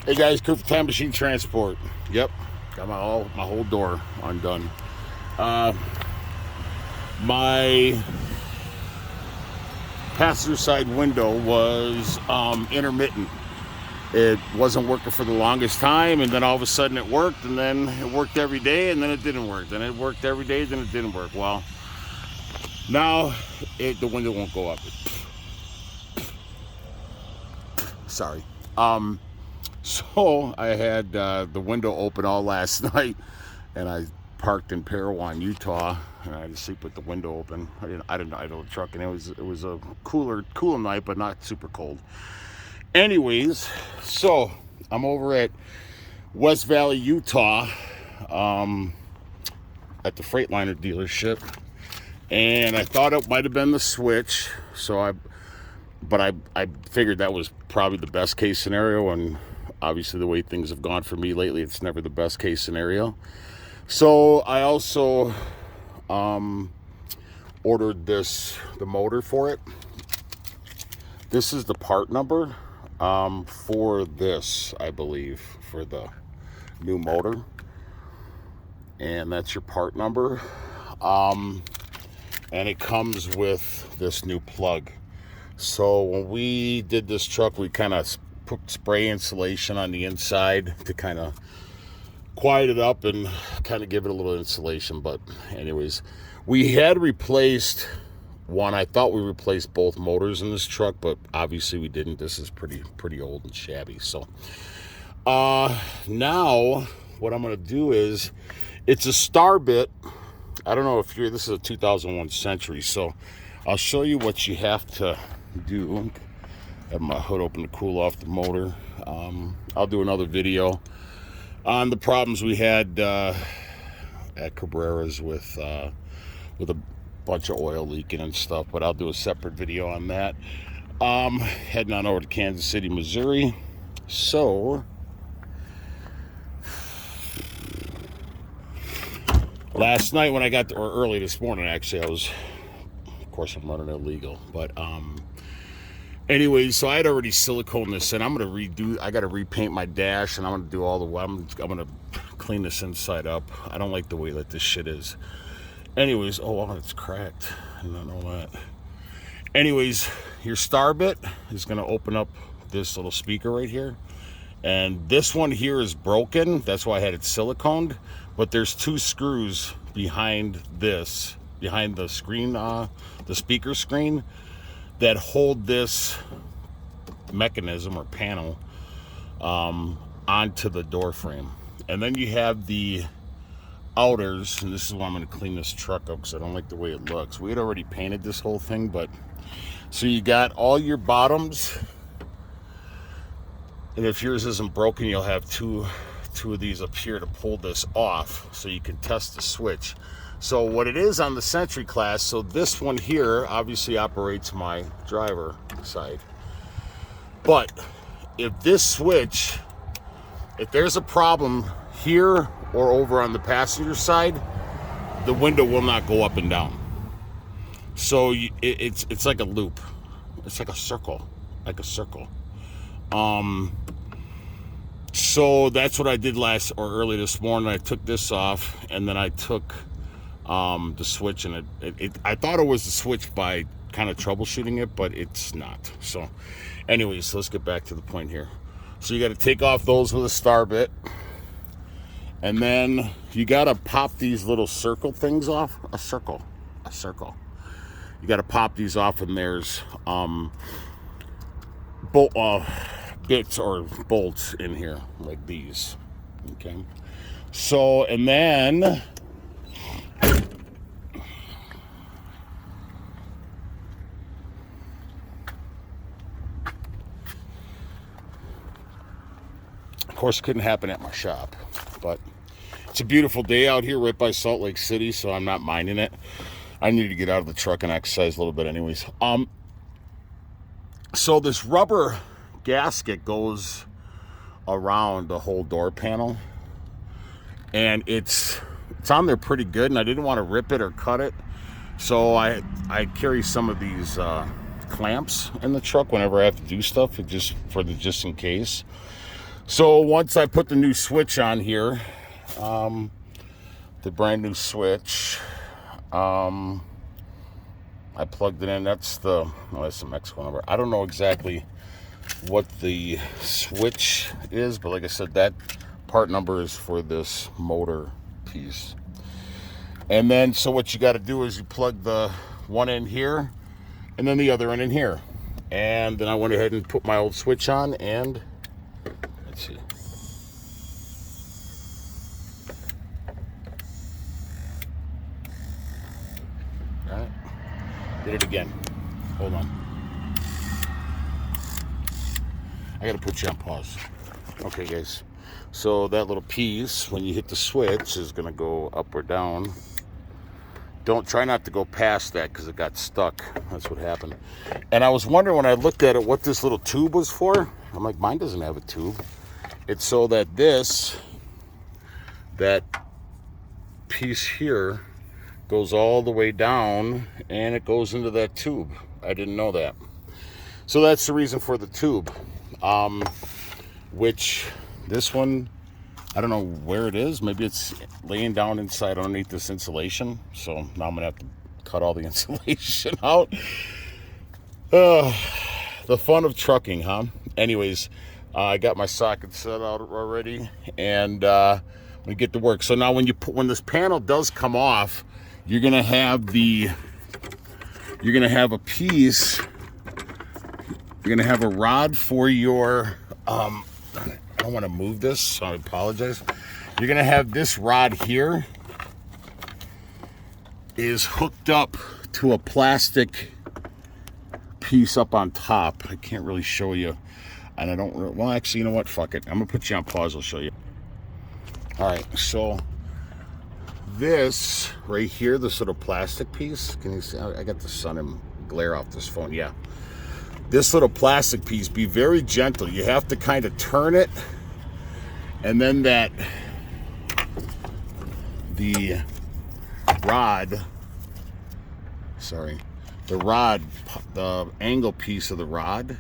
Hey guys, Crew for Time Machine Transport. Yep, got my whole door undone. My passenger side window was intermittent. It wasn't working for the longest time, and then all of a sudden it worked, and then it worked every day, and then it didn't work. Then it worked every day, then it didn't work. Well, now the window won't go up. Sorry. So I had the window open all last night, and I parked in Parowan, Utah, and I had to sleep with the window open. I didn't idle the truck, and it was a cooler night, but not super cold. Anyways, so I'm over at West Valley, Utah, at the Freightliner dealership, and I thought it might have been the switch. But I figured that was probably the best case scenario, and obviously the way things have gone for me lately, it's never the best case scenario. So I also ordered the motor for it. This is the part number for this, I believe, for the new motor. And that's your part number. And it comes with this new plug. So when we did this truck, we kind of put spray insulation on the inside to kind of quiet it up and kind of give it a little insulation. But anyways, we had replaced one. I thought we replaced both motors in this truck, but obviously we didn't. This is pretty old and shabby. So now what I'm going to do is, it's a star bit. I don't know if this is a 2001 Century, so I'll show you what you have to do. Have my hood open to cool off the motor. I'll do another video on the problems we had at Cabrera's with a bunch of oil leaking and stuff, but I'll do a separate video on that. Heading on over to Kansas City, Missouri. So last night when I got or early this morning, actually, of course I'm running illegal, but anyways, so I had already siliconed this in. I'm gonna I gotta repaint my dash, and I'm gonna do I'm gonna clean this inside up. I don't like the way that this shit is. Anyways, oh wow, it's cracked. I didn't know that. Anyways, your star bit is gonna open up this little speaker right here, and this one here is broken. That's why I had it siliconed. But there's two screws behind the screen, the speaker screen, that hold this mechanism or panel onto the door frame. And then you have the outers, and this is why I'm going to clean this truck up, because I don't like the way it looks. We had already painted this whole thing, but so you got all your bottoms, and if yours isn't broken, you'll have two of these up here to pull this off so you can test the switch. So what it is on the Century class, so this one here obviously operates my driver side. But if there's a problem here or over on the passenger side, the window will not go up and down. So it's like a loop. It's like a circle. So that's what I did early this morning. I took this off, and then I took the switch, and I thought it was the switch by kind of troubleshooting it, but it's not. So anyways, let's get back to the point here. So you got to take off those with a star bit, and then you got to pop these little circle things off. A circle. You got to pop these off, and there's bits or bolts in here like these. Okay, so and then of course, it couldn't happen at my shop, but it's a beautiful day out here right by Salt Lake City, so I'm not minding it. I need to get out of the truck and exercise a little bit anyways. So this rubber gasket goes around the whole door panel, and it's on there pretty good, and I didn't want to rip it or cut it, so I carry some of these clamps in the truck whenever I have to do stuff, just in case. So once I put the new switch on here, the brand new switch, I plugged it in. That's the Mexico number. I don't know exactly what the switch is, but like I said, that part number is for this motor piece. And then, so what you got to do is you plug the one in here and then the other in here. And then I went ahead and put my old switch on, and let's see. All right. Did it again. Hold on. I got to put you on pause. Okay, guys. So that little piece, when you hit the switch, is going to go up or down. Don't try not to go past that because it got stuck. That's what happened. And I was wondering when I looked at it what this little tube was for. I'm like, mine doesn't have a tube. It's so that that piece here goes all the way down and it goes into that tube. I didn't know that. So that's the reason for the tube. Which this one, I don't know where it is. Maybe it's laying down inside underneath this insulation. So now I'm gonna have to cut all the insulation out. The fun of trucking, huh? Anyways, I got my socket set out already, and we get to work. So now when this panel does come off, you're gonna have a piece. You're gonna have a rod for your. I don't want to move this, so I apologize. You're gonna have this rod here is hooked up to a plastic piece up on top. I can't really show you, and I don't. Well, actually, you know what? Fuck it. I'm gonna put you on pause. I'll show you. All right. So this right here, this little plastic piece. Can you see? I got the sun and glare off this phone. Yeah. This little plastic piece, be very gentle. You have to kind of turn it, and then the angle piece of the rod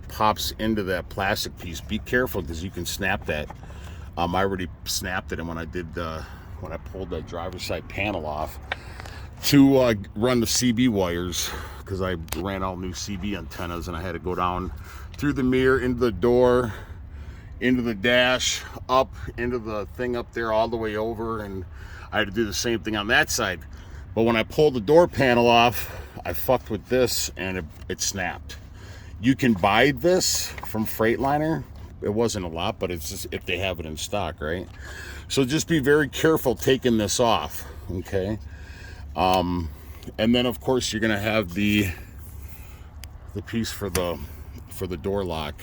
pops into that plastic piece. Be careful because you can snap that. I already snapped it, and when I pulled that driver's side panel off to run the CB wires, because I ran all new CB antennas, and I had to go down through the mirror, into the door, into the dash, up into the thing up there, all the way over, and I had to do the same thing on that side. But when I pulled the door panel off, I fucked with this, and it snapped. You can buy this from Freightliner. It wasn't a lot, but it's just if they have it in stock, right? So just be very careful taking this off, okay? And then of course you're gonna have the piece for the door lock,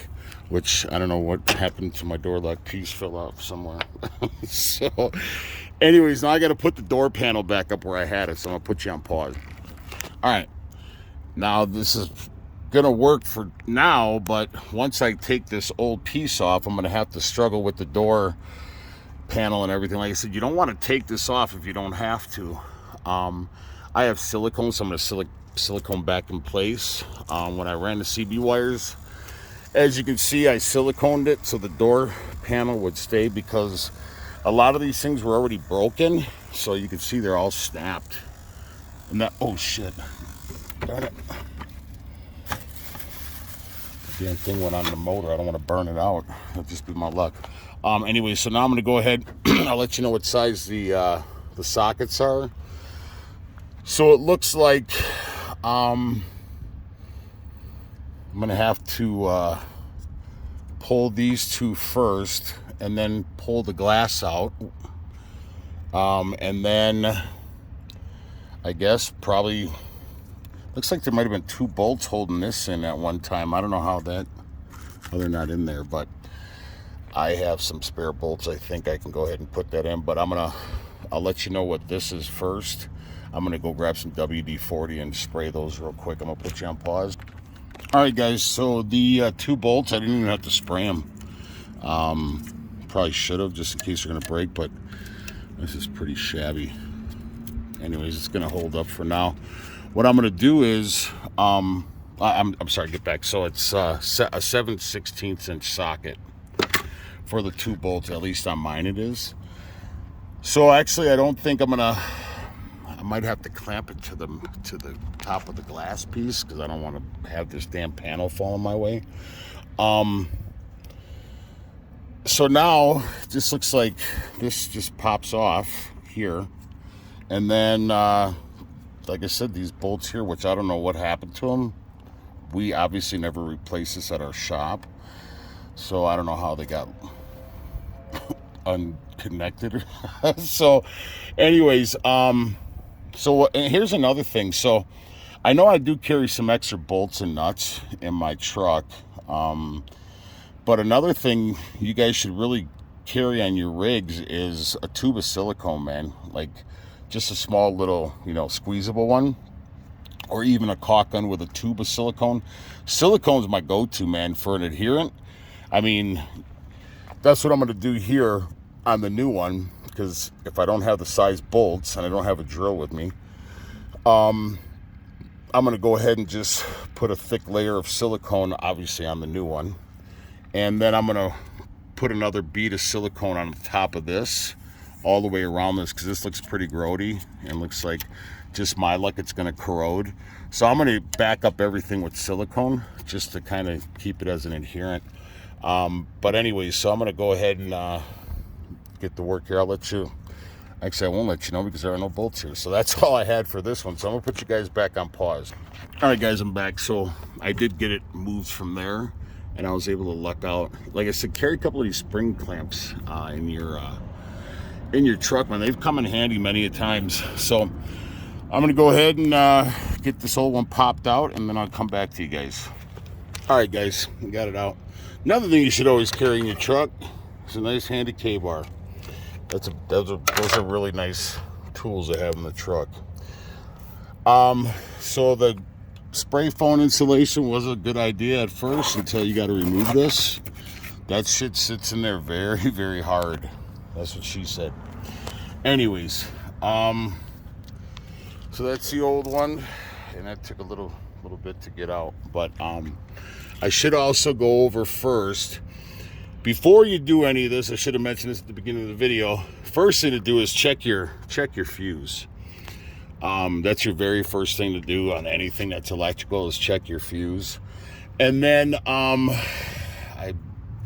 which I don't know what happened to my door lock piece, fell out somewhere. So anyways, now I got to put the door panel back up where I had it, so I'm gonna put you on pause. All right, now this is gonna work for now, but once I take this old piece off, I'm gonna have to struggle with the door panel and everything. Like I said, you don't want to take this off if you don't have to. I have silicone, so I'm going to silicone back in place. When I ran the CB wires, as you can see, I siliconed it so the door panel would stay, because a lot of these things were already broken. So you can see they're all snapped. And that, oh shit, darn it. The damn thing went on the motor. I don't want to burn it out. That'll just be my luck. Anyway, so now I'm going to go ahead. I'll let you know what size the sockets are. So it looks like I'm going to have to pull these two first and then pull the glass out. And then I guess probably looks like there might have been 2 bolts holding this in at one time. I don't know how they're not in there, but I have some spare bolts. I think I can go ahead and put that in, but I'll let you know what this is first. I'm gonna go grab some WD-40 and spray those real quick. I'm gonna put you on pause. All right, guys, so the 2 bolts, I didn't even have to spray them. Probably should have, just in case they're gonna break, but this is pretty shabby. Anyways, it's gonna hold up for now. What I'm gonna do is, I'm sorry, get back. So it's a 7/16 inch socket. for the 2 bolts. At least on mine it is. So actually, I don't think I might have to clamp it to the top of the glass piece, because I don't want to have this damn panel fall in my way. So now this looks like this just pops off here, and then like I said, these bolts here, which I don't know what happened to them. We obviously never replaced this at our shop, so I don't know how they got unconnected. So anyways, so and here's another thing. So I know I do carry some extra bolts and nuts in my truck, but another thing you guys should really carry on your rigs is a tube of silicone, man. Like just a small little, you know, squeezable one, or even a caulk gun with a tube of silicone. Silicone's my go-to, man, for an adherent. I mean, that's what I'm going to do here on the new one, because if I don't have the size bolts and I don't have a drill with me, I'm going to go ahead and just put a thick layer of silicone, obviously, on the new one. And then I'm going to put another bead of silicone on the top of this, all the way around this, because this looks pretty grody and looks like, just my luck, it's going to corrode. So I'm going to back up everything with silicone just to kind of keep it as an adherent. But anyways, so I'm going to go ahead and get to work here. I'll let you, actually I won't let you know because there are no bolts here. So that's all I had for this one. So I'm going to put you guys back on pause. All right, guys, I'm back. So I did get it moved from there, and I was able to luck out. Like I said, carry a couple of these spring clamps in your truck, man. They've come in handy many a times. So I'm going to go ahead and get this old one popped out, and then I'll come back to you guys. All right, guys, we got it out. Another thing you should always carry in your truck is a nice handy K-bar. Those are really nice tools to have in the truck. So the spray foam insulation was a good idea at first until you got to remove this. That shit sits in there very, very hard. That's what she said. Anyways, so that's the old one, and that took a little bit to get out. But I should also go over first, before you do any of this, I should have mentioned this at the beginning of the video. First thing to do is check your fuse. That's your very first thing to do on anything that's electrical, is check your fuse. And then I mean,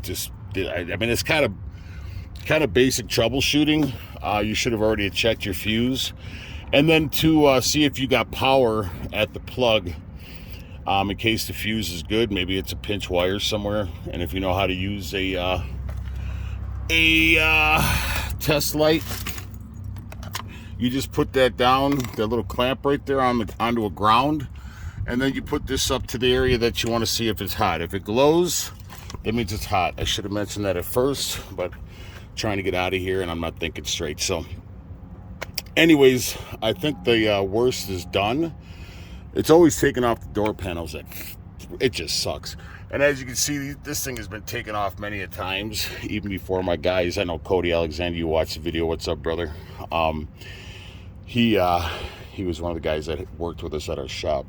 it's kind of basic troubleshooting. You should have already checked your fuse. And then to see if you got power at the plug, in case the fuse is good. Maybe it's a pinch wire somewhere. And if you know how to use a test light, you just put that down, that little clamp right there onto a ground, and then you put this up to the area that you want to see if it's hot. If it glows, that means it's hot. I should have mentioned that at first, but I'm trying to get out of here and I'm not thinking straight. So anyways, I think the worst is done. It's always taking off the door panels. It just sucks. And as you can see, this thing has been taken off many a times, even before my guys. I know Cody Alexander, you watched the video. What's up, brother? He was one of the guys that worked with us at our shop.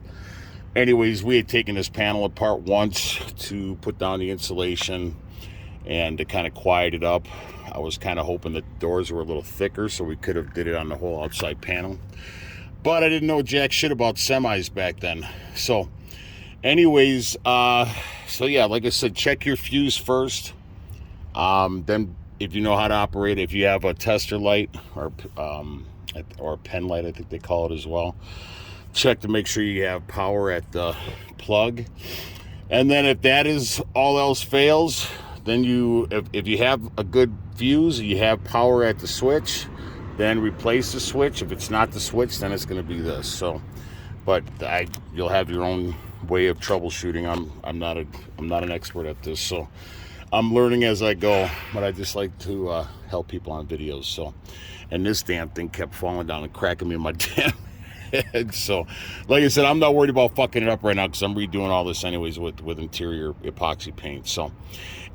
Anyways, we had taken this panel apart once to put down the insulation and to kind of quiet it up. I was kind of hoping the doors were a little thicker so we could have did it on the whole outside panel. But I didn't know jack shit about semis back then. So anyways, so yeah, like I said, check your fuse first. Then if you know how to operate it, if you have a tester light or a pen light, I think they call it as well, check to make sure you have power at the plug. And then if that is all else fails, then if you have a good fuse, you have power at the switch, then replace the switch. If it's not the switch, then it's going to be this. So, but you'll have your own way of troubleshooting. I'm not an expert at this, so I'm learning as I go. But I just like to help people on videos. So, and this damn thing kept falling down and cracking me in my damn head. So, like I said, I'm not worried about fucking it up right now because I'm redoing all this anyways with interior epoxy paint. So,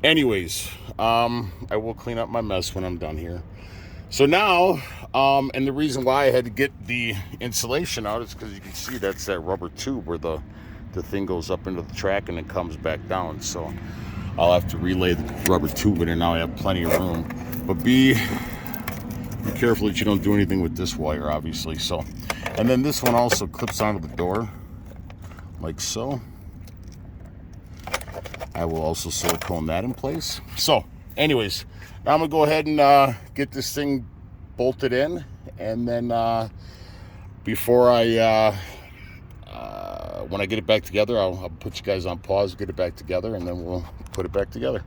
anyways, I will clean up my mess when I'm done here. So now, and the reason why I had to get the insulation out is because you can see that's that rubber tube where the thing goes up into the track and it comes back down. So I'll have to relay the rubber tube in, and now I have plenty of room. But be careful that you don't do anything with this wire, obviously. So, and then this one also clips onto the door, like so. I will also silicone that in place. So, anyways, now I'm gonna go ahead and get this thing bolted in, and then before I when I get it back together, I'll put you guys on pause, get it back together, and then we'll put it back together.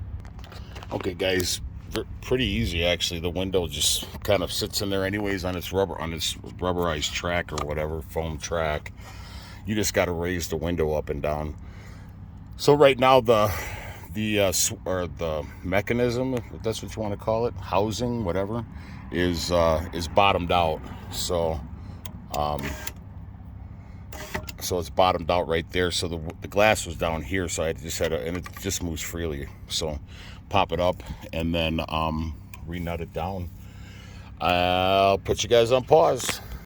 Okay, guys, pretty easy actually. The window just kind of sits in there anyways on its rubberized track or whatever, foam track. You just got to raise the window up and down. So right now the mechanism, if that's what you want to call it, housing, whatever, is bottomed out. So it's bottomed out right there. So the glass was down here, so I just had and it just moves freely. So pop it up and then re-nut it down. I'll put you guys on pause.